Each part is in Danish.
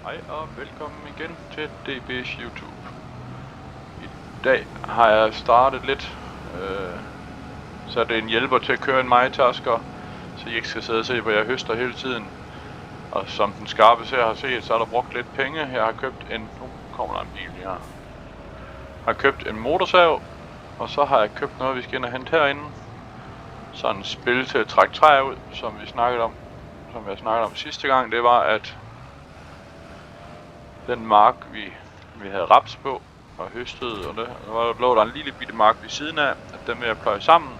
Hej og velkommen igen til DB's YouTube. I dag har jeg startet lidt, så det er en hjælper til at køre en MyTasker, så I ikke skal sidde og se, hvor jeg høster hele tiden. Og som den skarpe ser har set, så er der brugt lidt penge. Jeg har købt en, nu kommer der en bil her. Jeg har købt en motorsav, og så har jeg købt noget, vi skal ind og hente herinde. Sådan en spil til at trække træ ud, som jeg snakkede om sidste gang, det var, at den mark, vi havde raps på og høstede, og der lå der en lille bitte mark ved siden af, at den vil jeg pløje sammen.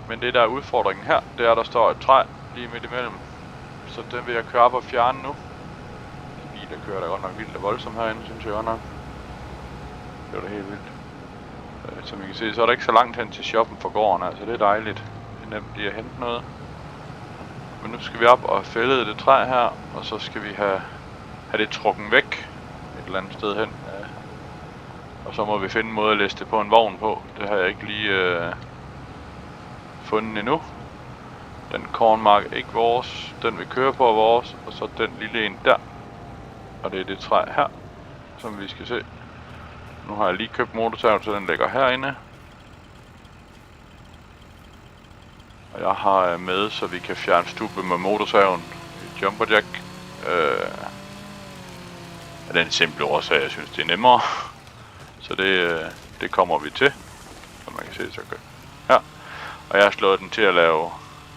Men det der er udfordringen her, det er, at der står et træ lige midt imellem. Så den vil jeg køre op og fjerne nu. De biler kører der godt nok vildt og voldsomt herinde, synes jeg godt nok. Det var da helt vildt. Som I kan se, så er der ikke så langt hen til shoppen for gården, altså det er dejligt. Det er nemt lige at hente noget. Men nu skal vi op og fælde det træ her, og så skal vi have det trukken væk et eller andet sted hen. Og så må vi finde en måde at læse det på en vogn på. Det har jeg ikke lige fundet endnu. Den kornmark er ikke vores. Den vi kører på er vores. Og så den lille en der. Og det er det træ her, som vi skal se. Nu har jeg lige købt motorsaven, så den ligger herinde. Og jeg har med, så vi kan fjerne stubbe med motorsaven. Jumperjack. Af den simple årsag, jeg synes det er nemmere. Så det kommer vi til. Som man kan se, så her. Og jeg har slået den til at lave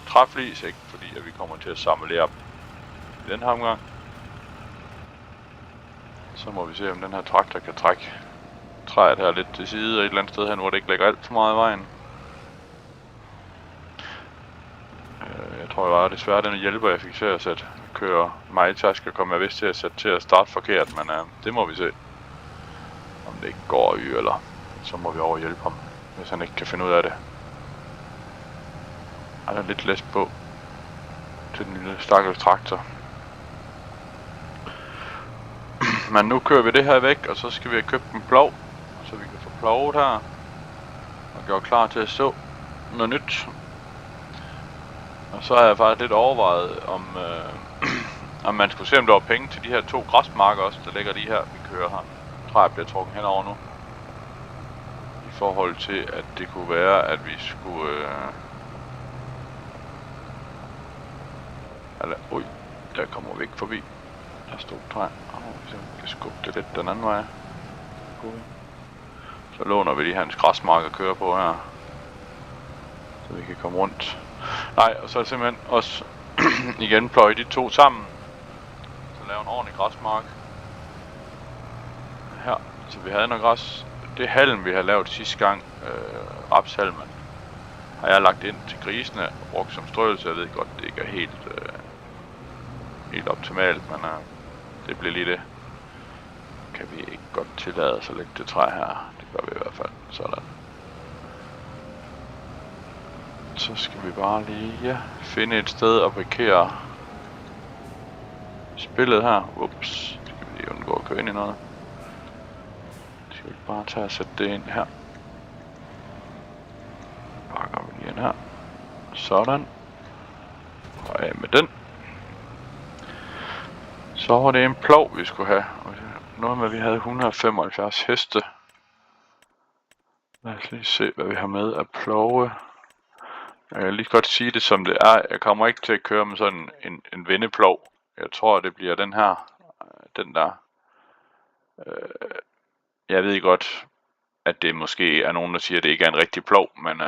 træflis, ikke fordi at vi kommer til at samle op i den her omgang. Så må vi se, om den her traktor kan trække træet her lidt til side og et eller andet sted hen, hvor det ikke ligger alt for meget i vejen. Jeg tror bare desværre den hjælper, jeg fik til at køre MyTasker, kommer jeg vist til at sætte til at starte forkert, men det må vi se. Om det ikke går eller så må vi over hjælpe ham, hvis han ikke kan finde ud af det. Han er lidt læst på til den lille stakkels traktor. Men nu kører vi det her væk, og så skal vi have købt en plov, så vi kan få plovet her og gøre klar til at så noget nyt. Og så har jeg faktisk lidt overvejet, om man skulle se, om der var penge til de her 2 græsmarker også, der ligger lige her, vi kører her. Træet bliver trukket henover nu. I forhold til, at det kunne være, at vi skulle... der kommer vi ikke forbi. Der stod træ. Vi kan skubbe det lidt den anden vej. Så låner vi lige hans græsmark at køre på her. Så vi kan komme rundt. Nej, og så er det simpelthen også igen pløje de 2 sammen. Så lave en ordentlig græsmark. Her, så vi havde noget græs. Det halm vi har lavet sidste gang, rapshalmen, har jeg lagt ind til grisene, brugt som strøelse. Jeg ved godt, det ikke er helt optimalt, men det bliver lige det. Kan vi ikke godt tillade så lægge det træ her. Det gør vi i hvert fald. Sådan. Så skal vi bare lige finde et sted at parkere spillet her. Ups, skal vi lige undgå at køre ind i noget. Skal vi bare tage og sætte det ind her. Pakker vi lige ind her. Sådan. Og af med den. Så var det en plov vi skulle have. Noget med at vi havde 175 heste. Lad os lige se hvad vi har med at plove. Jeg kan lige godt sige det som det er. Jeg kommer ikke til at køre med sådan en vendeplov. Jeg tror det bliver den her. Den der. Jeg ved godt at det måske er nogen der siger at det ikke er en rigtig plov. Men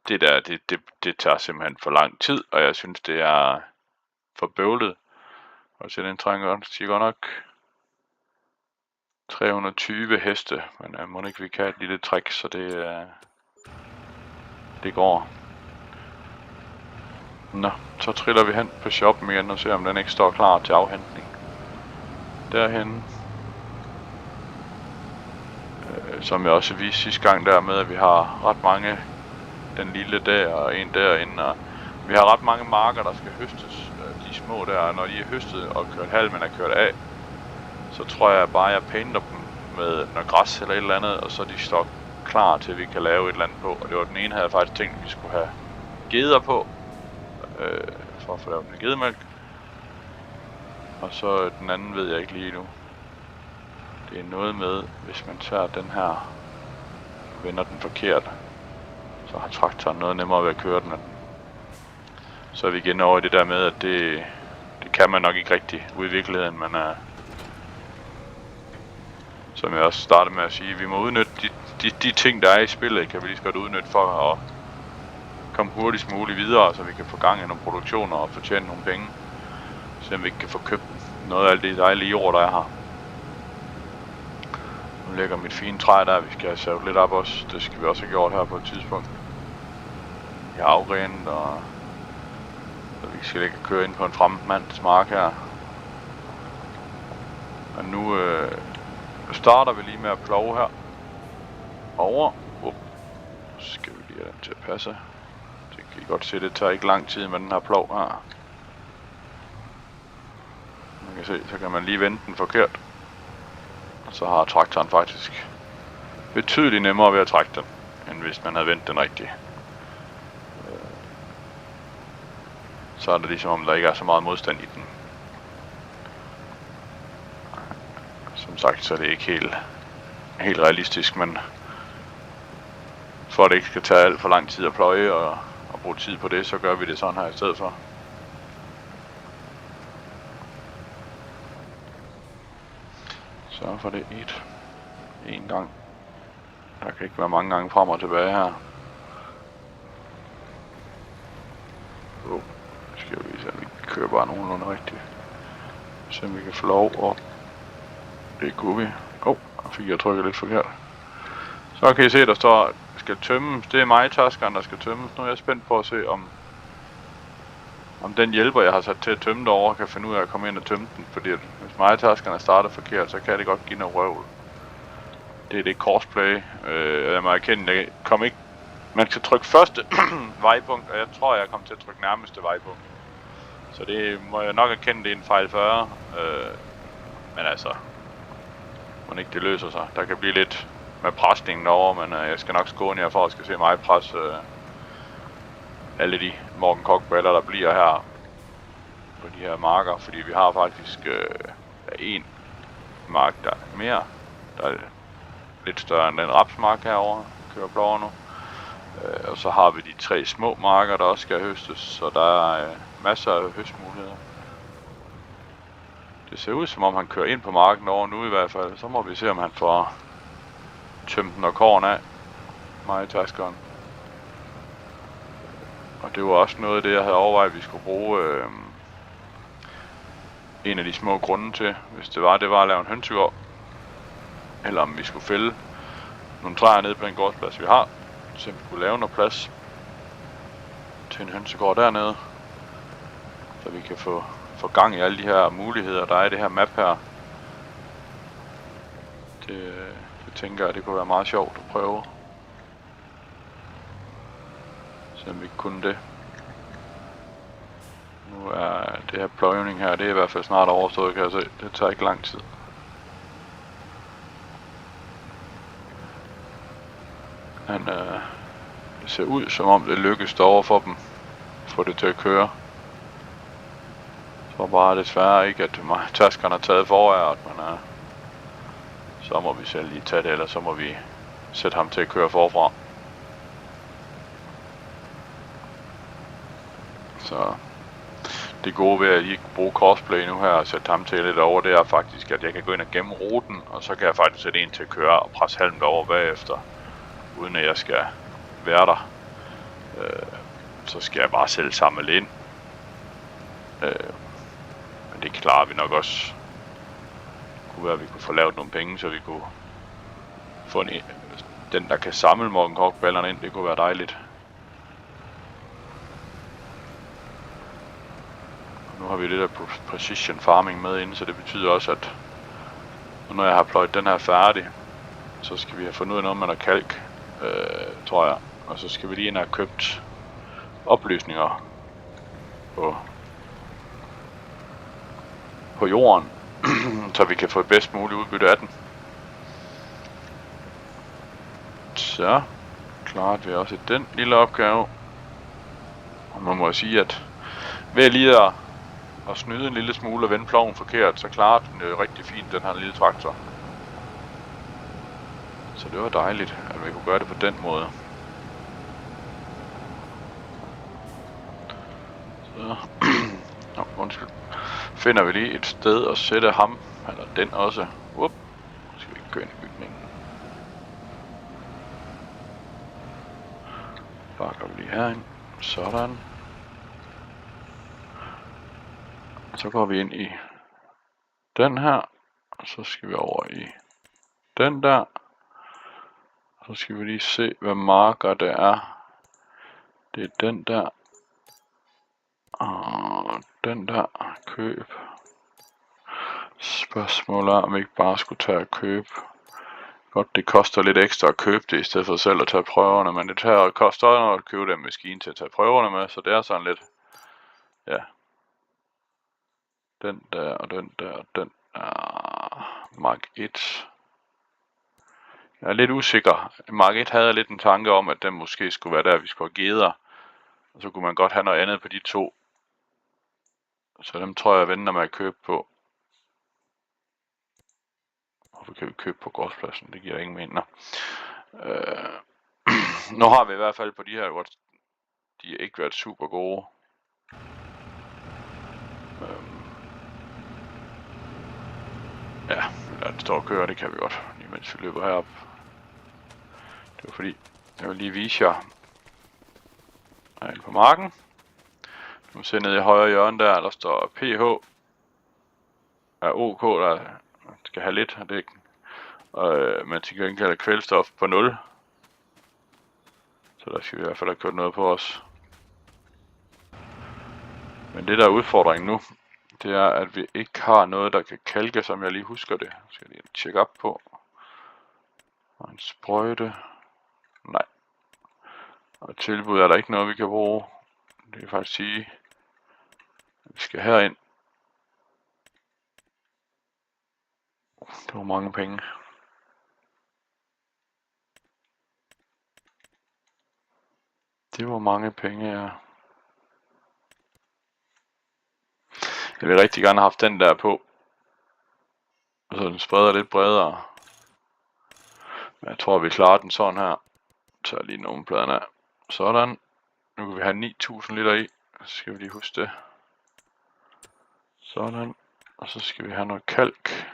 det der det tager simpelthen for lang tid. Og jeg synes det er for bøvlet. Og så den trænger siger godt nok 320 heste. Men må ikke vi kan et lille trick, så det går. Nå, så triller vi hen på shoppen igen og ser om den ikke står klar til afhentning. Derhen. Som jeg også viste sidste gang der med, at vi har ret mange, den lille der og en derinde. Og vi har ret mange marker, der skal høstes. De små der, når de er høstet og kørt halmen er kørt af, så tror jeg bare, jeg painter dem med noget græs eller et eller andet, og så de står klar til, at vi kan lave et eller andet på. Og det var den ene, havde jeg faktisk tænkt, at vi skulle have geder på, for at få lavet en gedemælk. Og så den anden ved jeg ikke lige nu. Det er noget med, hvis man tager den her, vender den forkert, så har traktoren noget nemmere ved at køre den. Så er vi igen over i det der med, at det kan man nok ikke rigtig ude i virkeligheden, men som jeg også startede med at sige, vi må udnytte de ting, der er i spillet, kan vi lige så godt udnytte for at komme hurtigst muligt videre, så vi kan få gang i nogle produktioner og fortjene nogle penge, så vi ikke kan få købt noget af alt det dejlige jord, der er her. Nu ligger mit fine træ der, vi skal have savet lidt op også, det skal vi også have gjort her på et tidspunkt. Jeg har afrenet, og så vi skal ikke køre ind på en fremmands mark her. Og nu starter vi lige med at plove her. Over. Skal vi lige have den til at passe. Det kan I godt se, det tager ikke lang tid med den her plov her. Man kan se, så kan man lige vende den forkert. Og så har traktoren faktisk betydeligt nemmere ved at trække den, end hvis man havde vendt den rigtigt. Så er det ligesom om der ikke er så meget modstand i den. Som sagt, så er det ikke helt realistisk, men for at det ikke skal tage alt for lang tid at pløje og bruge tid på det, så gør vi det sådan her i stedet for. Så for det en gang. Der kan ikke være mange gange frem og tilbage her. Skal vi se, om vi kører bare nogenlunde rigtigt. Så vi kan få lov, og det kunne vi. Der fik jeg trykket lidt forkert. Så kan I se, der står, skal tømmes. Det er mig-taskeren, der skal tømmes. Nu er jeg spændt på at se, om den hjælper, jeg har sat til at tømme derovre, kan finde ud af at komme ind og tømme den. Fordi hvis mig-taskerne starter forkert, så kan det godt give noget røvl. Det er det crossplay. Jeg må erkende, det kom ikke. Man skal trykke første vejpunkt, og jeg tror, jeg kommer til at trykke nærmeste vejpunkt. Så det må jeg nok erkende, det er en fejl 40. Men altså, må ikke det løser sig. Der kan blive lidt med presningen derovre, men jeg skal nok skåne jer for at skal se mig presse alle de Morgan Koch-baller, der bliver her på de her marker. Fordi vi har faktisk en mark, der er mere. Der er lidt større end den rapsmark herovre. Kører blåer nu. Og så har vi de 3 små marker, der også skal høstes, så der er masser af høstmuligheder. Det ser ud som om han kører ind på marken over nu i hvert fald, så må vi se om han får tømt den og korn af, mig-taskeren. Og det var også noget af det, jeg havde overvejet, at vi skulle bruge en af de små grunde til, hvis det var at lave en hønsegård. Eller om vi skulle fælde nogle træer nede på den gårdsplads, vi har. Så vi kunne lave noget plads til en hønsegård dernede, så vi kan få gang i alle de her muligheder, der er i det her map her. Det tænker jeg, det kunne være meget sjovt at prøve. Så vi kunne det. Nu er det her pløjning her, det er i hvert fald snart overstået, kan jeg se. Det tager ikke lang tid. Men det ser ud som om det lykkes derovre for dem at få det til at køre. Så bare desværre ikke, at taskerne har taget foræret, men så må vi selv lige tage det, eller så må vi sætte ham til at køre forfra. Så det gode ved at I kan bruge crossplay nu her og sætte ham til lidt over, det er faktisk, at jeg kan gå ind og gemme ruten, og så kan jeg faktisk sætte en til at køre og presse halm derover bagefter, uden at jeg skal være der. Så skal jeg bare selv samle ind. Men det klarer vi nok også. Det kunne være, at vi kunne få lavet nogle penge, så vi kunne få den, der kan samle Morgan Koch-ballerne ind. Det kunne være dejligt. Og nu har vi det der precision farming med inde, så det betyder også, at når jeg har pløjet den her færdig, så skal vi have fundet ud af noget med noget kalk, tror jeg. Og så skal vi lige ind og have købt oplysninger på jorden, så vi kan få bedst muligt udbytte af den. Så klarede vi også den lille opgave. Og man må sige, at ved lige at at snyde en lille smule og vende ploven forkert, så klarer den rigtig fint, den her lille traktor. Så det var dejligt, at vi kunne gøre det på den måde. Så undskyld. Finder vi lige et sted at sætte ham, eller den også. Nu skal vi ikke køre ind i bygningen. Bakker vi lige herind. Sådan. Så går vi ind i den her, og så skal vi over i den der. Så skal vi lige se, hvad marker det er. Det er den der. Og den der. Køb. Spørgsmålet er, om vi ikke bare skulle tage at købe. Godt, det koster lidt ekstra at købe det, i stedet for selv at tage prøverne. Men det koster også noget at købe den maskine til at tage prøverne med. Så det er sådan lidt. Ja. Den der og den der og den. Mark 1. Jeg er lidt usikker. Mark 1 havde jeg lidt en tanke om, at den måske skulle være der, vi skulle have geder. Og så kunne man godt have noget andet på de to. Så dem tror jeg venter med at købe på. Hvorfor kan vi købe på gårdspladsen? Det giver ingen mening. Nu har vi i hvert fald på de her, hvor de har ikke været super gode. Ja, lad det stå og køre, det kan vi godt, lige mens vi løber herop. Det var fordi, jeg vil lige vise jer herinde på marken. Du ser ned i højre hjørne der står PH er OK, der skal have lidt af det. Men til gengæld er kvælstof på 0. Så der skal vi i hvert fald have kørt noget på os. Men det der er udfordringen nu, det er, at vi ikke har noget, der kan kalke, som jeg lige husker det. Så skal jeg lige tjekke op på. Og en sprøjte. Nej. Og tilbud er der ikke noget, vi kan bruge. Det kan faktisk sige, at vi skal herind. Det var mange penge. Det var mange penge, ja. Jeg vil rigtig gerne have haft den der på. Så den spreder lidt bredere. Men jeg tror, vi klarer den sådan her. Så lige nogle pladen af. Sådan. Nu kan vi have 9000 liter i. Så skal vi lige huske det. Sådan. Og så skal vi have noget kalk.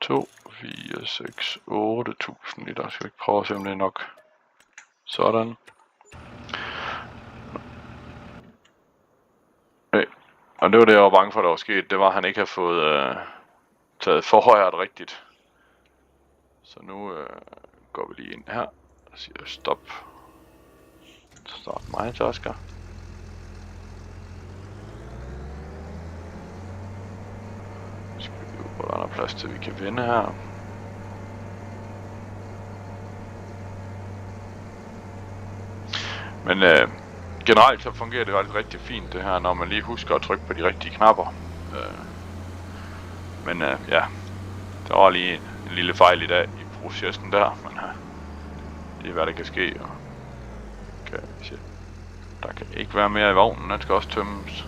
2, 4, 6, 8000 liter. Skal vi ikke prøve at se, om det er nok. Sådan. Og det var det, jeg var bange for, der var sket. Det var, at han ikke havde fået taget forhøjret rigtigt. Så nu går vi lige ind her og siger stop. Start mig, tasker. Så skal vi ud, hvor der er plads til, vi kan vende her. Men generelt så fungerer det faktisk rigtig fint det her, når man lige husker at trykke på de rigtige knapper. Men ja, der var lige en lille fejl i dag i processen der, men det er hvad der kan ske. Og der kan ikke være mere i vognen, den skal også tømmes.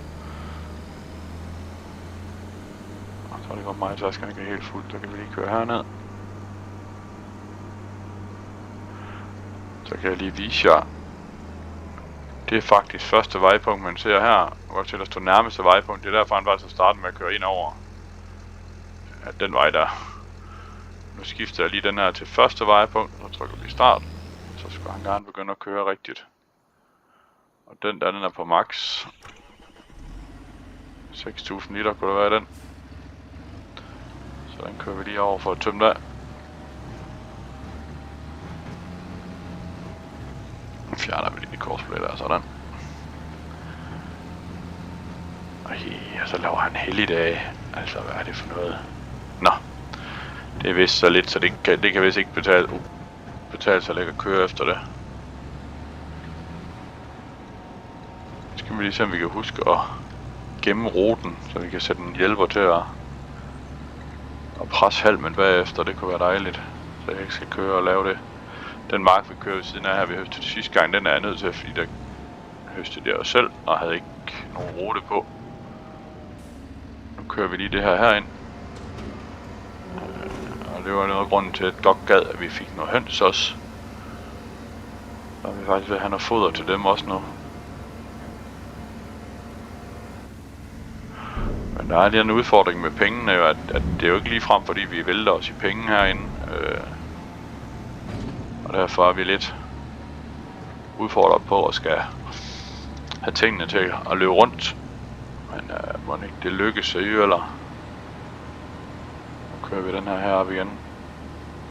Og så er det godt mig, så skal ikke helt fuldt, så kan vi lige køre herned. Så kan jeg lige vise jer. Det er faktisk første vejpunkt, man ser her, hvor til der står nærmeste vejpunkt. Det er derfor, han var så starten med at køre ind over den vej der. Nu skifter jeg lige den her til første vejpunkt, og så trykker vi start. Så skal han gerne begynde at køre rigtigt. Og den der, den er på max. 6000 liter kunne der være den. Så den kører vi lige over for at tømme der. Fjerner vi lige de korsblade der, sådan. Og så laver han helligdag. Altså, hvad er det for noget? Nå. Det er vist så lidt, så det kan vist ikke betale sig at køre efter det. Så skal vi lige se, om vi kan huske at gemme ruten, så vi kan sætte en hjælper til at presse halmen bagefter. Det kunne være dejligt, så jeg ikke skal køre og lave det. Den mark vi kører ved siden af her, vi høstede sidste gang, den er jeg nødt til, fordi der høstede jeg selv og havde ikke nogen rute på. kører vi lige det her herind. Og det var noget af grunden til, at Doc gad, at vi fik noget høns også. Så er vi faktisk ved at have noget foder til dem også nu. Men der er lige en udfordring med pengene, at det er jo ikke lige frem, fordi vi vælter os i penge herinde. Og derfor er vi lidt udfordret på at skal have tingene til at løbe rundt. Men må ikke det lykkes, eller? Nu kører vi den her heroppe igen.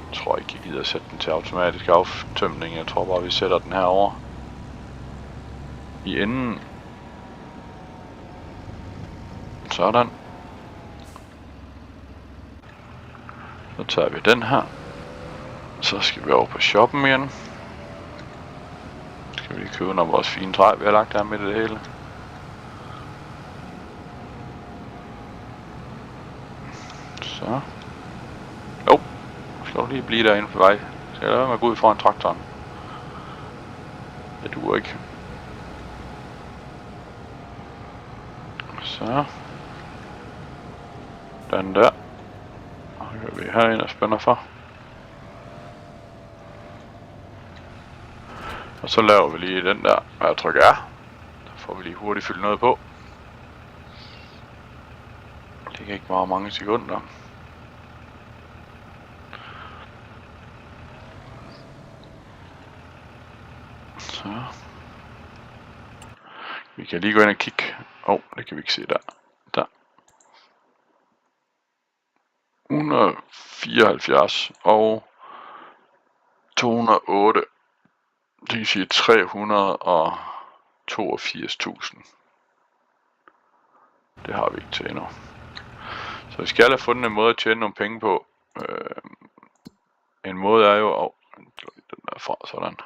Jeg tror ikke, jeg gider at sætte den til automatisk aftømning. Jeg tror bare, vi sætter den her over i enden. Sådan. Så tager vi den her. Så skal vi over på shoppen igen. Så skal vi lige købe noget af vores fine træ, vi har lagt her midt i det hele. Så. Jo. Skal du lige blive derinde på vej. Skal jeg lade være med at gå ud foran traktoren. Det duer ikke. Så. Den der. Og så går vi herind og spænder for. Og så laver vi lige den der, hvad jeg trykker er. Så får vi lige hurtigt fyldt noget på. Det kan ikke være mange sekunder. Så. Vi kan lige gå ind og kigge. Det kan vi ikke se der. Der. 174 og 208. Det kan sige 382.000. Det har vi ikke til endnu. Så vi skal have fundet en måde at tjene nogle penge på. En måde er jo den der fra, sådan.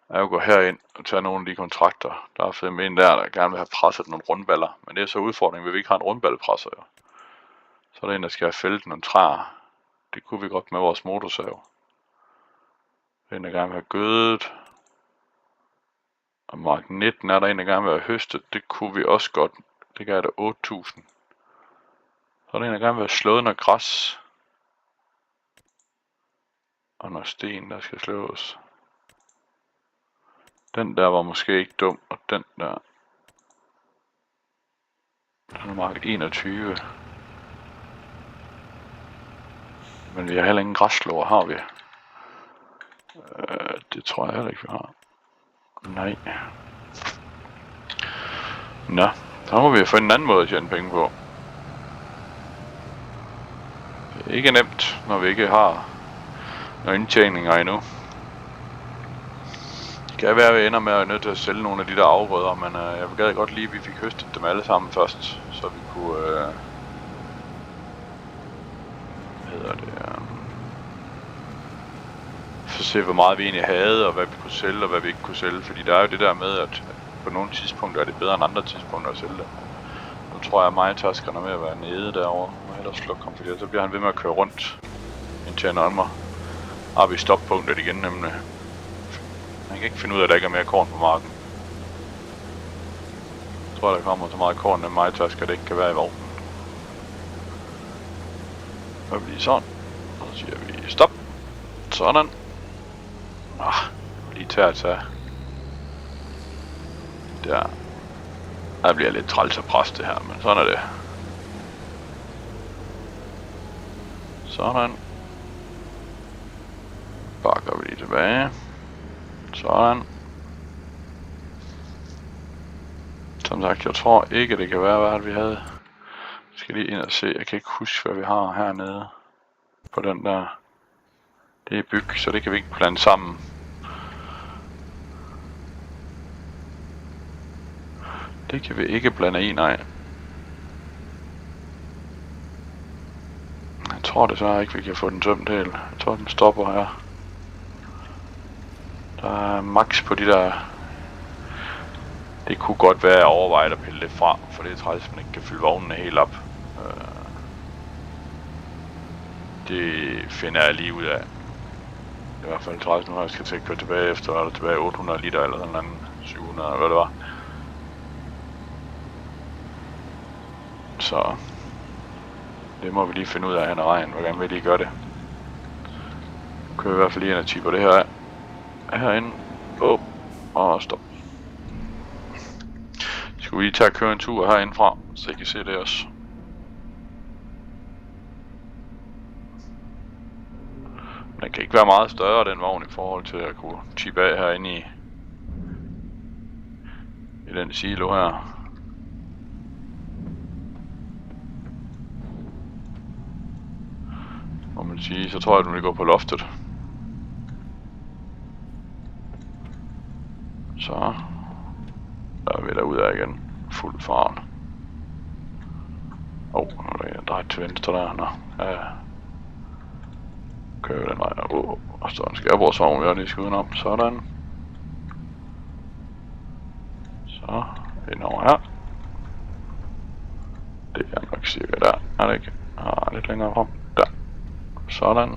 Er jo at gå herind og tage nogle af de kontrakter. Der er fem en der gerne vil have presset nogle rundballer. Men det er så udfordringen, vi ikke har en rundballepresser jo. Så er der en, der skal have fældet nogle træer. Det kunne vi godt med vores motorsav. Der er en, der gerne vil have gødet. Og mark 19 er der en, der gerne vil have høstet. Det kunne vi også godt. Det gav der 8.000. Så er der en, der gerne vil have slået noget græs. Og noget sten, der skal slås. Den der var måske ikke dum, og den der. Den er mark 21. Men vi har heller ingen græsslåer, har vi? Det tror jeg heller ikke, vi har. Nej. Nå, så må vi finde en anden måde at tjene penge på. Det er ikke nemt, når vi ikke har nogle indtjeninger endnu. Det kan være, at vi ender med at nødt til at sælge nogle af de der afgrøder, men jeg gad godt lige, at vi fik høstet dem alle sammen først, så vi kunne, så se hvor meget vi egentlig havde, og hvad vi kunne sælge, og hvad vi ikke kunne sælge, fordi der er jo det der med, at på nogle tidspunkter er det bedre end andre tidspunkter at sælge det. Nu tror jeg, at mig taskerne er med at være nede derovre, og ellers slukke ham, fordi så bliver han ved med at køre rundt, indtil han ånder mig. Har vi stoppunktet igen nemlig. Han kan ikke finde ud af, at der ikke er mere korn på marken. Jeg tror, der kommer så meget korn, at mig tasker det ikke kan være i vognen. Så bliver sådan. Og så siger vi stop. Sådan. Lige til at tage. Der bliver lidt træls at presse det her, men sådan er det. Sådan. Bakker vi lige tilbage. Sådan. Som sagt, jeg tror ikke, det kan være, hvad vi havde. Jeg skal lige ind og se. Jeg kan ikke huske, hvad vi har hernede. På den der. Det er byg, så det kan vi ikke blande sammen. Det kan vi ikke blande i, nej. Jeg tror desværre ikke, vi kan få den tømt helt. Jeg tror, den stopper her. Der er max på de der. Det kunne godt være at overveje at pille det fra, for det er træls, man ikke kan fylde vognene helt op. Det finder jeg lige ud af. I hvert fald træls nu, jeg skal til at køre tilbage efter, eller tilbage 800 liter eller sådan noget, 700 eller hvad det var. Så Det må vi lige finde ud af hen ad vejen, hvordan vi lige gør det. Nu kører vi i hvert fald lige ind og tipper det her af. Herinde. Og stop. Skal vi lige tage og køre en tur herindefra, så I kan se det også. Den kan ikke være meget større, den vogn, i forhold til at kunne tippe af herinde i den silo her. Må man sige, så tror jeg, at den vil gå på loftet. Så der er vi derud af igen. Fuld fart. Nu er der en drejet til venstre der. Nå, ja. Kører den vej. Og så en skærbordsvogn, vi har lige skal udenom. Sådan. Så ind over her. Det er nok cirka der. Er det ikke? Lidt længere frem. Der. Sådan.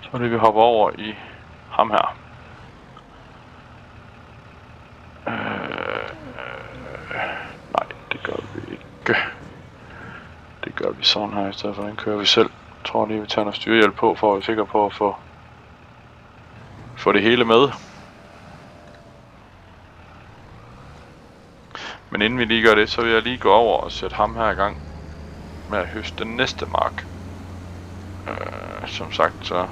Så er det, vi hopper over i ham her. Nej, det gør vi ikke. Det gør vi sådan her i stedet for. Den kører vi selv. Jeg tror lige, vi tager noget styrehjælp på, for at være sikker på at få det hele med. Men inden vi lige gør det, så vil jeg lige gå over og sætte ham her i gang med at høste den næste mark. Som sagt, så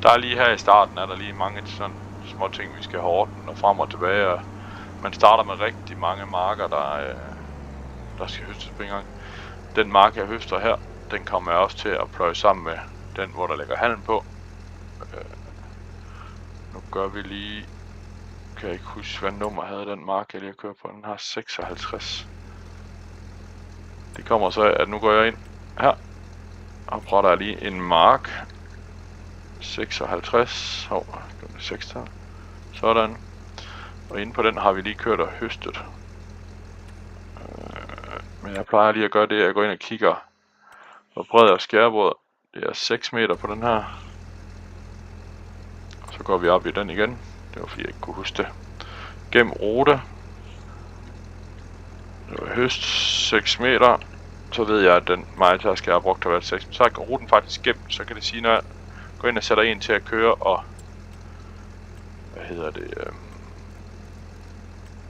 der er lige her i starten, er der lige mange sådan små ting, vi skal have ordnet og frem og tilbage. Og man starter med rigtig mange marker, der skal høstes på en gang. Den mark, jeg høster her, den kommer jeg også til at pløje sammen med den, hvor der ligger halm på. Nu gør vi lige... Kan jeg ikke huske, hvad nummer havde den mark, jeg lige har kørt på. Den har 56. Det kommer så af, at nu går jeg ind her og prætter lige en mark. 56. Hov, det er 6 her. Sådan. Og inde på den har vi lige kørt og høstet. Men jeg plejer lige at gøre det, at jeg går ind og kigger, hvor bred er skærebordet. Det er 6 meter på den her. Og så går vi op i den igen. Det var fordi jeg ikke kunne huske det. Gennem rute. Det var høst 6 meter. Så ved jeg, at den majtaske, jeg har brugt, har været 6 meter. Så er ruten faktisk gemt. Så kan det sige, når jeg går ind og sætter en til at køre og... Hvad hedder det?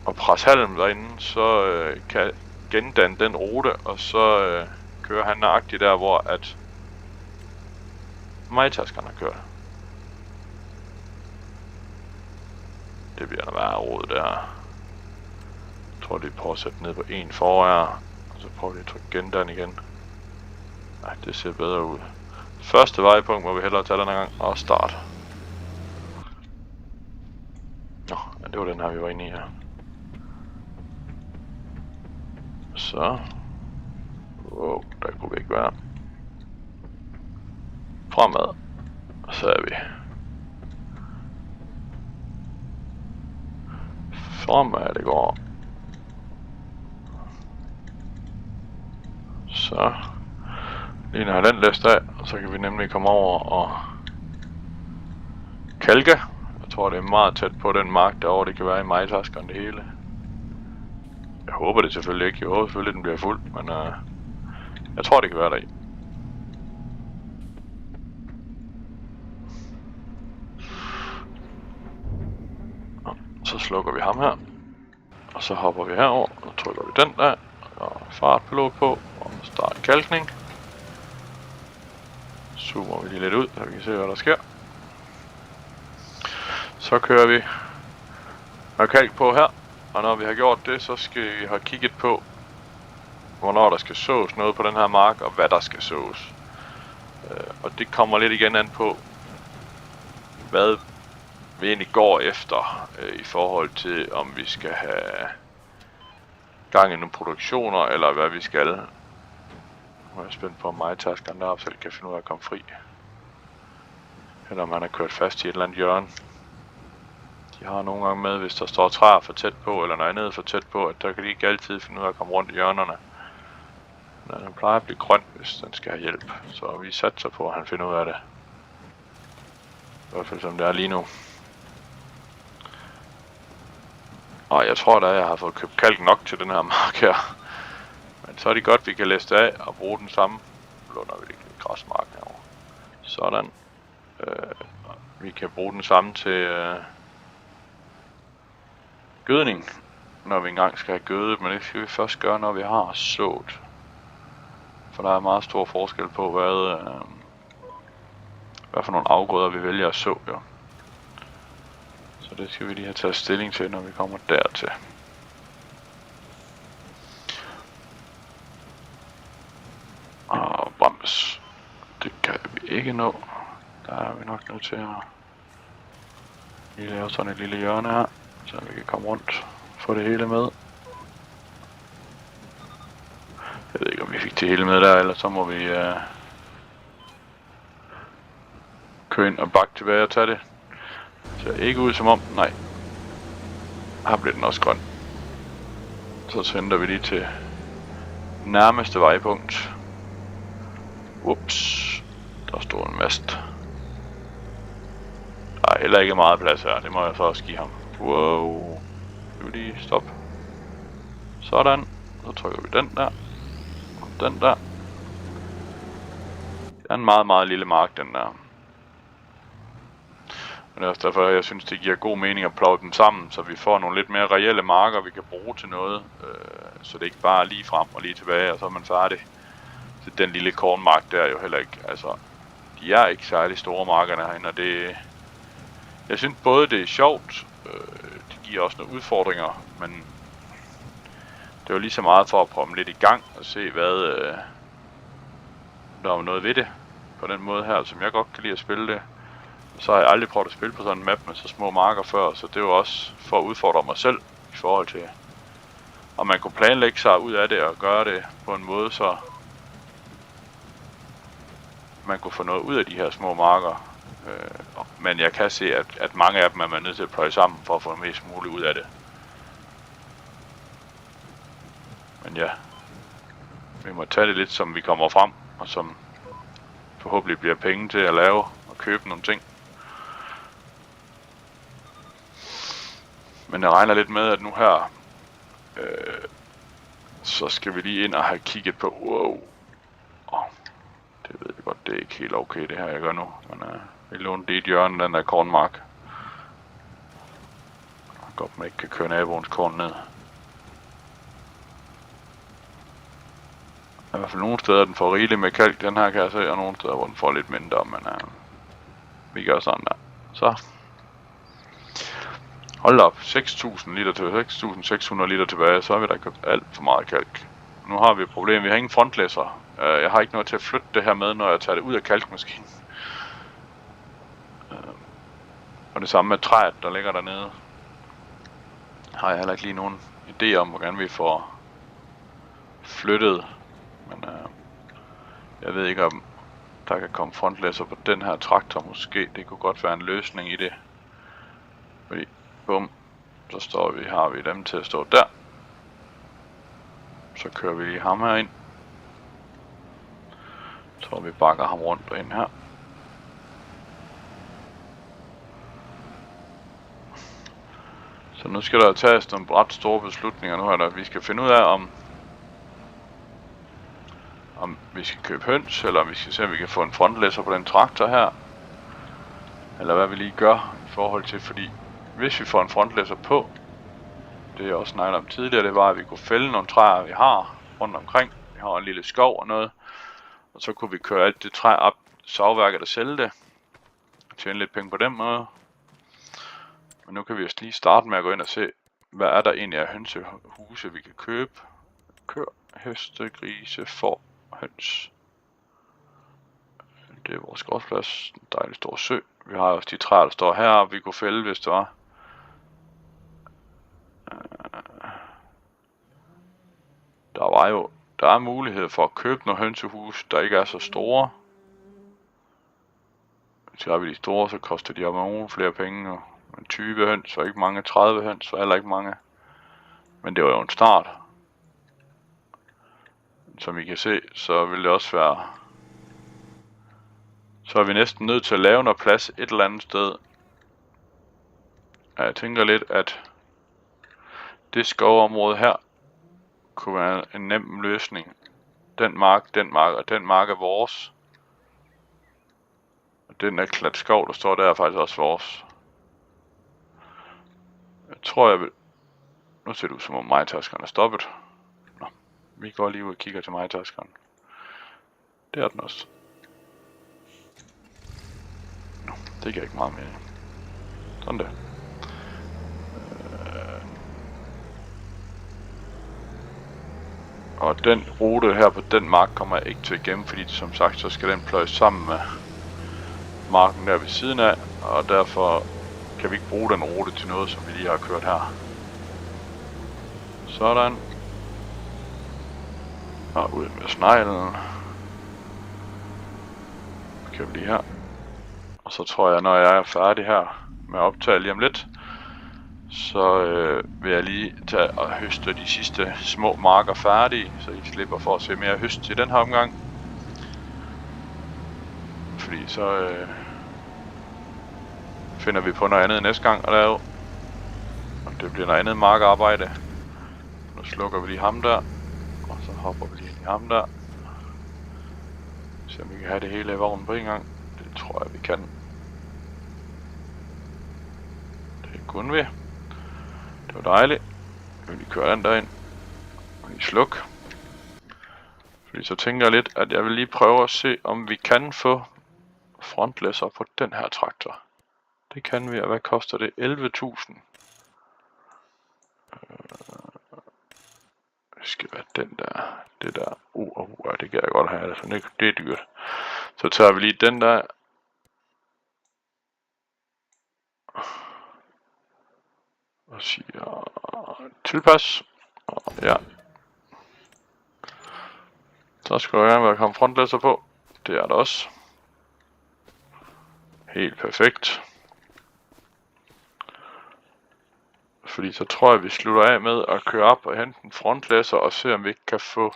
Og presse halm derinde, så kan gendanne den rute, og så kører han nøjagtigt der, hvor at majtaskerne har kørt. Det bliver der værre råd der. Jeg tror lige prøver at sætte ned på en foran, og så prøver vi at trykke gendanne igen. Nej, det ser bedre ud. Første vejpunkt må vi hellere tage den her gang, og start. Nå, det var den her, vi var inde i her. Så. Wow, der kunne vi ikke være. Fremad. Og så er vi. Fremad det går. Så. Lige når den læst af, og så kan vi nemlig komme over og kalke. Jeg tror det er meget tæt på den mark derovre, det kan være i majtaskeren det hele. Jeg håber det selvfølgelig ikke. Jeg håber selvfølgelig, den bliver fuld, men jeg tror, det kan være der i. Så slukker vi ham her. Og så hopper vi herover og trykker vi den der. Og fartpilot på og start kalkning. Zoomer vi lige lidt ud, så vi kan se, hvad der sker. Så kører vi noget kalk på her. Og når vi har gjort det, så skal vi have kigget på, hvornår der skal sås noget på den her mark, og hvad der skal sås. Og det kommer lidt igen an på, hvad vi egentlig går efter, i forhold til, om vi skal have gang i nogle produktioner, eller hvad vi skal. Nu er jeg spændt på, om majtaskeren deroppe selv kan finde ud af at komme fri. Eller om han er kørt fast i et eller andet hjørne. De har nogle gange med, hvis der står træer for tæt på, eller noget andet for tæt på, at der kan de ikke altid finde ud af at komme rundt i hjørnerne. Men den plejer at blive grøn, hvis den skal have hjælp. Så vi satser på, at han finder ud af det. I hvert fald som det er lige nu. Og jeg tror da, jeg har fået købt kalk nok til den her mark her. Men Så er det godt, vi kan læse af og bruge den samme. Lunder vi lidt græsmark herovre. Sådan. Vi kan bruge den samme til gødning, når vi engang skal have gødet, men det skal vi først gøre, når vi har sået. For der er meget stor forskel på, hvad for nogle afgrøder vi vælger at så, jo. Så det skal vi lige have taget stilling til, når vi kommer dertil. Og bremse. Det kan vi ikke nå. Der er vi nok nødt til at lige lave sådan et lille hjørne her, så vi kan komme rundt og få det hele med. Jeg ved ikke, om vi fik det hele med der, eller så må vi køre ind og bakke tilbage og tage det. Så ikke ud som om, nej. Her bliver den også grøn. Så sender vi lige til nærmeste vejpunkt. Ups, der står en mast. Der er heller ikke meget plads her, det må jeg så også give ham. Wow. Skal vi lige stoppe. Sådan, så trykker vi den der. Og den der. Det er en meget, meget lille mark, den der. Men det er også derfor, jeg synes, det giver god mening at pløje dem sammen, så vi får nogle lidt mere reelle marker, vi kan bruge til noget. Så det ikke bare er lige frem og lige tilbage, og så er man færdig. Så den lille kornmark der er jo heller ikke, altså, de er ikke særlig store markerne herinde, og det... Jeg synes både det er sjovt, det giver også nogle udfordringer, men det var lige så meget for at prøve lidt i gang og se, hvad der er noget ved det på den måde her, som jeg godt kan lide at spille det. Så har jeg aldrig prøvet at spille på sådan en map med så små marker før, så det var også for at udfordre mig selv i forhold til, om man kunne planlægge sig ud af det og gøre det på en måde, så man kunne få noget ud af de her små marker. Men jeg kan se, at mange af dem er man nødt til at pløje sammen for at få mest muligt ud af det. Men ja, vi må tage det lidt, som vi kommer frem, og som forhåbentlig bliver penge til at lave og købe nogle ting. Men jeg regner lidt med, at nu her, så skal vi lige ind og have kigget på, wow. Det ved jeg godt, det er ikke helt okay det her jeg gør nu, men vi låner det i et hjørne, den der kornmark. Godt man ikke kan køre naboens korn ned. I hvert fald nogle steder den får rigeligt med kalk, den her kan jeg se, og nogle steder hvor den får lidt mindre, men vi gør sådan der. Så. Hold op, 6.000 liter til 6.600 liter tilbage, så har vi da købt alt for meget kalk. Nu har vi et problem, vi har ingen frontlæsser. Jeg har ikke noget til at flytte det her med, når jeg tager det ud af kalkmaskinen. Og det samme med træet, der ligger dernede. Har jeg heller ikke lige nogen idé om, hvordan vi får flyttet. Men jeg ved ikke, om der kan komme frontlæsser på den her traktor måske. Det kunne godt være en løsning i det. Fordi, bum, så har vi dem til at stå der. Så kører vi lige ham her ind. Så vi bakker ham rundt og ind her. Så nu skal der tages nogle ret store beslutninger nu her, der vi skal finde ud af, om vi skal købe høns, eller om vi skal se, om vi kan få en frontlæsser på den traktor her. Eller hvad vi lige gør i forhold til, fordi hvis vi får en frontlæsser på, det jeg også snakket om tidligere, det var, at vi kunne fælde nogle træer, vi har rundt omkring. Vi har en lille skov og noget. Og så kunne vi køre alt det træ op savværket og sælge det. Og tjene lidt penge på den måde. Men nu kan vi også lige starte med at gå ind og se, hvad er der egentlig af hønsehuse, vi kan købe. Kør, heste, grise, får, høns. Det er vores gråsplads. En dejlig stor sø. Vi har også de træer, der står heroppe, vi kunne fælde, hvis det var. Der er mulighed for at købe nogle hønsehus, der ikke er så store. Hvis vi har de store, så koster de om nogle flere penge. Og 20 høns var ikke mange, 30 høns var heller ikke mange. Men det var jo en start. Som I kan se, så vil det også være... Så er vi næsten nødt til at lave noget plads et eller andet sted. Jeg tænker lidt, at det skovområde her kunne være en nem løsning. Den mark og den mark er vores. Og den der klat skov, der står der, er faktisk også vores. Jeg tror, jeg vil... Nu ser det ud som om majtaskeren er stoppet. Nå, vi går lige ud og kigger til majtaskeren. Det er den også. Nå, det giver ikke meget mere. Sådan der. Og den rute her på den mark kommer jeg ikke til at gemme, fordi som sagt, så skal den pløjes sammen med marken der ved siden af, og derfor kan vi ikke bruge den rute til noget, som vi lige har kørt her. Sådan. Og ud med sneglen. Kan vi lige her. Og så tror jeg, når jeg er færdig her med at optage lige om lidt, så vil jeg lige tage og høste de sidste små marker færdige, så I slipper for at se mere høst til den her omgang. Fordi så finder vi på noget andet næste gang at lave. Og det bliver noget andet markarbejde. Nu slukker vi lige ham der, og så hopper vi lige ind i ham der. Så vi kan have det hele i vognen på en gang. Det tror jeg vi kan. Det kunne vi. Det var dejligt. Jeg vil lige køre den derind. Og lige sluk. Fordi så tænker jeg lidt, at jeg vil lige prøve at se, om vi kan få frontlæsser på den her traktor. Det kan vi, og hvad koster det? 11.000. Det skal være den der. Det der. Det kan jeg godt have. Altså, det er dyrt. Så tager vi lige den der. Og siger tilpas. Og ja. Så skal jeg gerne være komme frontlæsser på. Det er der også. Helt perfekt. Fordi så tror jeg, vi slutter af med at køre op og hente en frontlæsser og se, om vi ikke kan få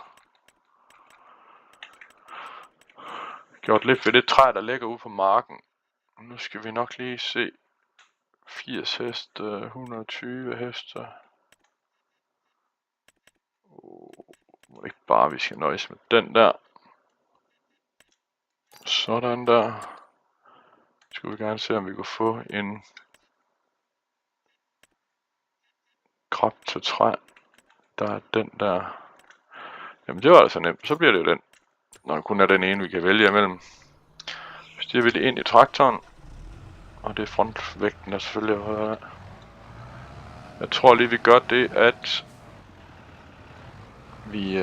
gjort lidt ved det træ, der ligger ude på marken. Nu skal vi nok lige se 80 heste, 120 heste. Ikke bare, vi skal nøjes med den der. Sådan der. Skulle vi gerne se, om vi kunne få en krop til træ. Der er den der. Jamen det var altså nemt. Så bliver det jo den. Når det kun er den ene, vi kan vælge imellem. Stiger vi det ind i traktoren. Og det er frontvægten, der selvfølgelig er højere. Jeg tror lige, vi gør det, at vi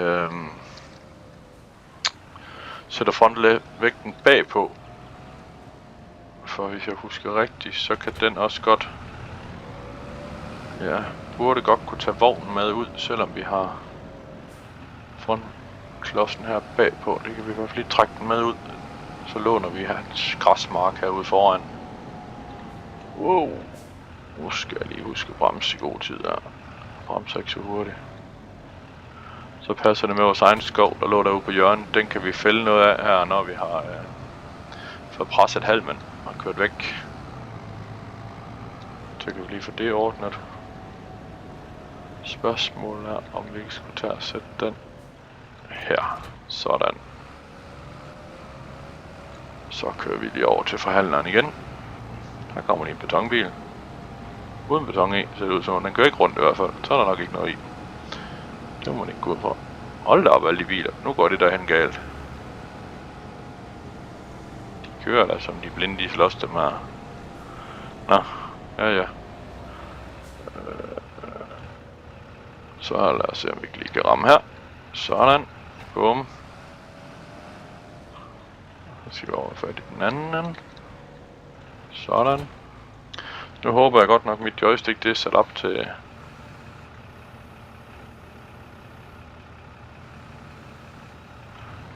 sætter frontvægten bagpå. For hvis jeg husker rigtigt, så kan den også godt, ja, burde godt kunne tage vognen med ud, selvom vi har frontklodsen her bagpå. Det kan vi i hvert fald lige trække den med ud. Så låner vi hans græsmark herude foran. Wow. Nu skal jeg lige huske at bremse i god tid der. Bremse ikke så hurtigt. Så passer det med vores egen skov, der lå derude på hjørnet. Den kan vi fælde noget af her, når vi har fået presset halmen og kørt væk. Så kan vi lige få det ordnet. Spørgsmålet er, om vi ikke skulle tage og sætte den her. Sådan. Så kører vi lige over til forhandleren igen. Der kommer lige en betonbil. Uden beton i, ser det ud som om den kører ikke rundt i hvert fald. Så er der nok ikke noget i. Det må man ikke gå ud på. Hold da op alle de biler. Nu går det derhen galt. De kører da som de blinde, de slås dem her. Nå, ja. Så lad os se, om vi ikke lige kan ramme her. Sådan. Bum. Så skal vi overføre i den anden. Sådan. Nu håber jeg godt nok, at mit joystick det er sat op til...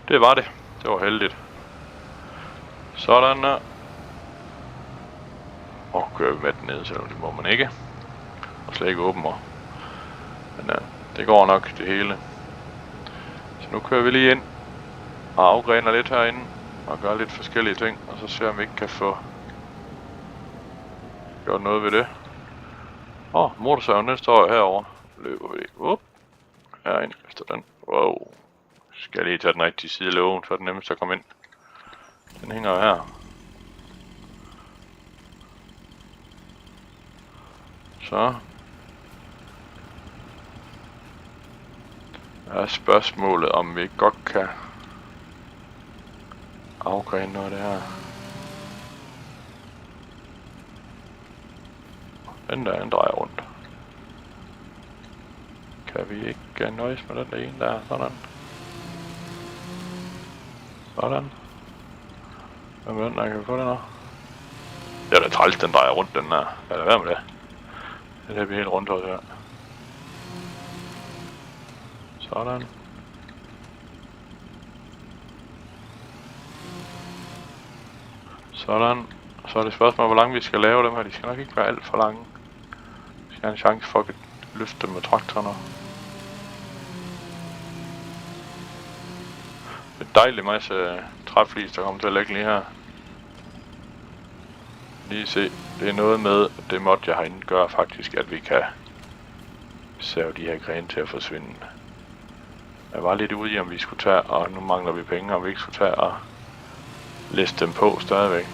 Det var det. Det var heldigt. Sådan der. Og kører vi med den ned, selvom det må man ikke. Og slet ikke åben. Men det går nok det hele. Så nu kører vi lige ind. Og afgrener lidt herinde. Og gør lidt forskellige ting. Og så ser vi, om vi ikke kan få gjort noget ved det. Motorsaven den står herovre. Løber vi. herind efter den. Wow. Skal jeg lige tage den rigtige side af lågen, så er det nemmest at komme ind. Den hænger jo her. Så. Der er spørgsmålet, om vi godt kan afgrene noget af det her. Den der, den drejer rundt. Kan vi ikke nøjes med den der ene der? Sådan. Sådan. Hvad med den der? Kan vi få den her? Det er da træls, den drejer rundt, den der. Lad det være med det. Det er vi helt rundt også her. Sådan. Sådan. Så er det spørgsmål, hvor langt vi skal lave dem her. De skal nok ikke være alt for lange. Vi skal have en chance for at løfte dem med traktoren. Det er en dejlig masse træflis, der kommer til at lægge lige her. Lige se. Det er noget med det mod, jeg herinde gør faktisk, at vi kan save de her grene til at forsvinde. Jeg var lidt ude i, om vi skulle tage, og nu mangler vi penge, om vi ikke skulle tage og læste dem på stadigvæk.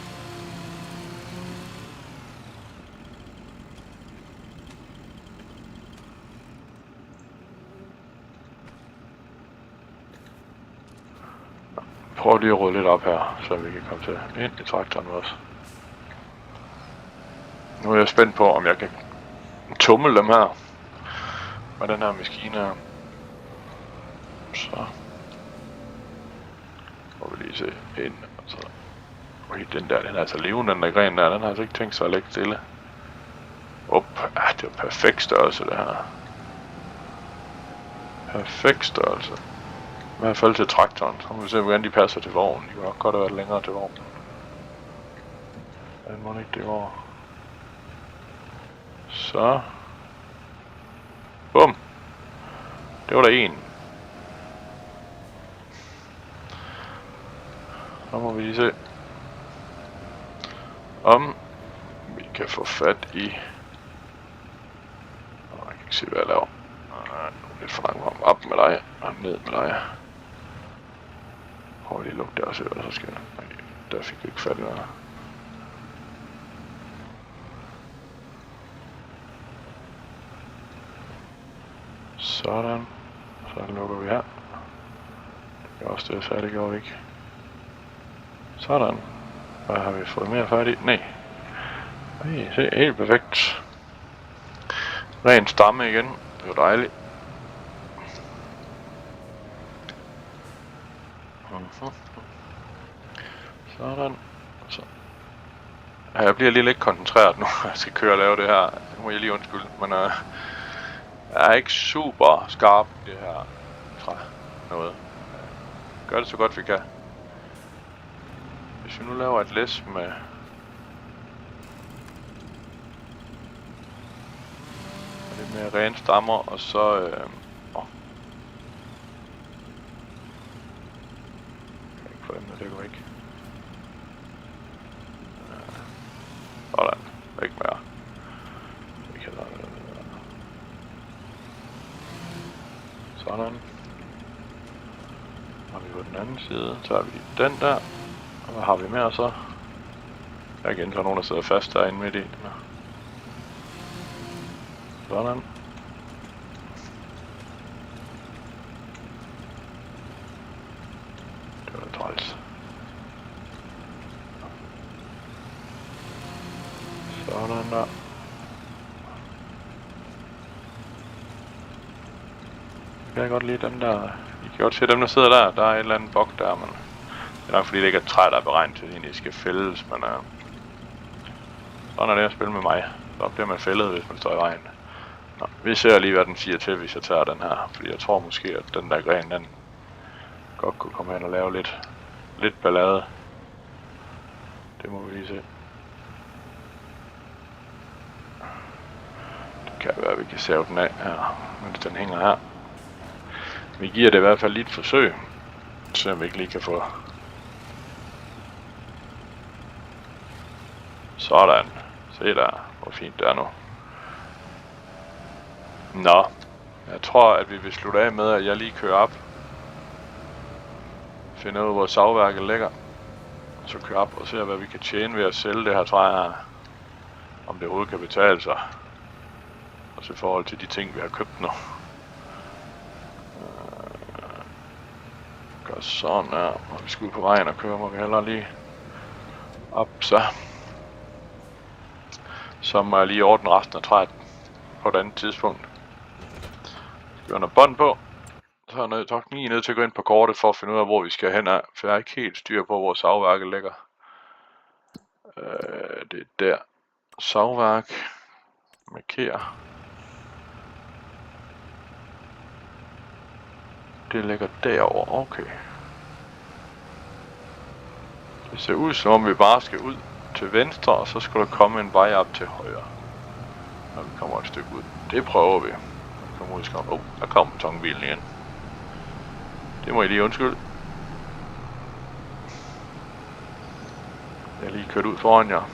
Prøv lige at rydde lidt op her, så vi kan komme til ind i traktoren også. Nu er jeg spændt på, om jeg kan tumle dem her med den her maskine her. Så må vi lige se ind. Så. Den der, den er altså levende, den der gren der, den har altså ikke tænkt sig at lægge stille. Det er perfekt størrelse det her. Perfekt størrelse. I hvert fald til traktoren. Så må vi se, hvordan de passer til vognen. De kan nok godt have været længere til vognen. Den må ikke det går. Så. Bum. Det var der en. Så må vi lige se, om vi kan få fat i... Jeg kan ikke se, hvad jeg laver. Nu er lidt for langt op med dig, og ned med dig. Prøv lige at lukke der og se, hvad der så sker. Der fik vi ikke fat i noget. Sådan. Så lukker vi her. Det er også det, jeg sagde, det gjorde vi ikke. Sådan. Hvad har vi fået mere fat i? Nej. Se, helt perfekt. Ren stamme igen. Det var dejligt. Sådan. Så. Jeg bliver lige lidt koncentreret nu. Jeg skal køre og lave det her. Nu må jeg lige undskylde. Men jeg er ikke super skarp i det her træ noget. Gør det så godt vi kan. Hvis vi nu laver et læs med lidt mere rene stammer, og så jeg kan ikke få dem, det går ikke. Sådan, ikke mere. Sådan. Har vi på den anden side, så har vi den der. Og hvad har vi mere så? Der er igen så nogen, der sidder fast derinde midt i. Sådan. Det var da træls. Sådan der. Jeg kan godt lide dem der. I kan godt se dem der sidder der. Der er et eller andet bok der, men det er nok fordi det ikke er træ, der er beregnet til, at det egentlig skal fældes, men sådan er det at spille med mig. Så bliver man fældet, hvis man står i vejen. Nå, vi ser lige, hvad den siger til, hvis jeg tager den her. Fordi jeg tror måske, at den der gren, den godt kunne komme hen og lave lidt ballade. Det må vi lige se. Det kan være, at vi kan save den af her, mens den hænger her. Vi giver det i hvert fald lige et forsøg. Så vi ikke lige kan få... Sådan. Se der, hvor fint det er nu. Nå. Jeg tror, at vi vil slutte af med, at jeg lige kører op. Finder ud, hvor savværket ligger. Så kører op og ser, hvad vi kan tjene ved at sælge det her træ her. Om det overhovedet kan betale sig. Også i forhold til de ting, vi har købt nu. Gør sådan her. Og vi skal ud på vejen og køre, må vi hellere lige op så. Så må jeg lige ordne resten af træet på et andet tidspunkt. Skal vi have bånd på. Så er jeg lige nødt til at gå ind på kortet for at finde ud af, hvor vi skal hen af. For jeg er ikke helt styr på, hvor savværket ligger. Det er der. Savværk. Marker. Det ligger derovre. Okay. Det ser ud som om vi bare skal ud til venstre, og så skal der komme en vej op til højre. Når vi kommer et stykke ud. Det prøver vi. Der kommer betonbilen igen. Det må I lige undskylde. Jeg er lige kørt ud foran jer.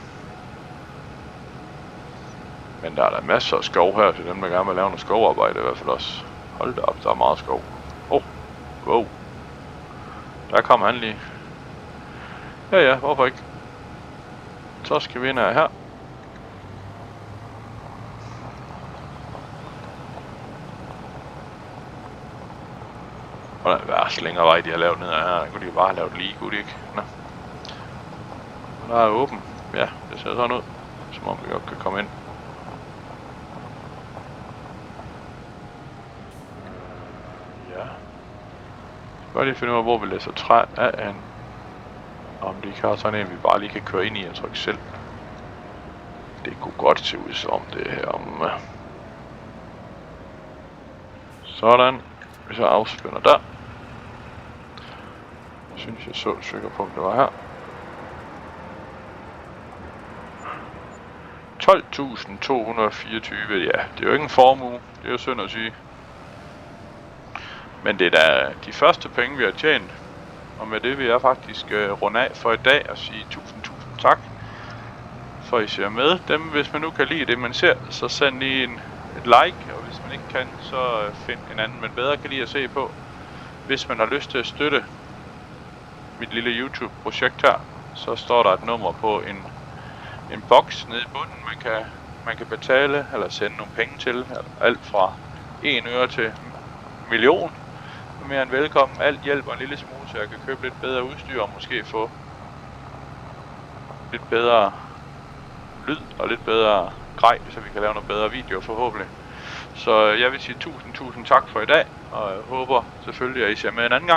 Men der er da masser af skov her til dem, der gerne vil lave noget skovarbejde i hvert fald også. Hold da op, der er meget skov. Wow. Der kom han lige. Ja, hvorfor ikke? Så skal vi ind her. Og der er værst længere vej, de har lavet ned her. Den kunne de bare have lavet lige, kunne de ikke? Nå. Der er åben. Ja, det ser sådan ud. Som om vi godt kan komme ind. Ja. Jeg skal bare lige finde ud af, hvor vi læser træ af en. Om de ikke har sådan en, vi bare lige kan køre ind i, jeg tror ikke selv. Det kunne godt se ud som det her om. Sådan. Vi så afspænder der. Jeg synes, jeg så sikker på, at det var her. 12.224, ja, det er jo ikke en formue, det er jo synd at sige. Men det er da de første penge, vi har tjent. Og med det vil jeg faktisk runde af for i dag og sige tusind tak. For I ser med. Dem, hvis man nu kan lide det, man ser, så send lige et like. Og hvis man ikke kan, så find en anden, man bedre kan lide at se på. Hvis man har lyst til at støtte mit lille YouTube-projekt her, så står der et nummer på en boks nede i bunden, man kan betale eller sende nogle penge til. Alt fra 1 øre til million. Mere end velkommen. Alt hjælper en lille smule, så jeg kan købe lidt bedre udstyr og måske få lidt bedre lyd og lidt bedre grej, så vi kan lave noget bedre video forhåbentlig. Så jeg vil sige tusind tak for i dag, og jeg håber selvfølgelig, at I ser med en anden gang.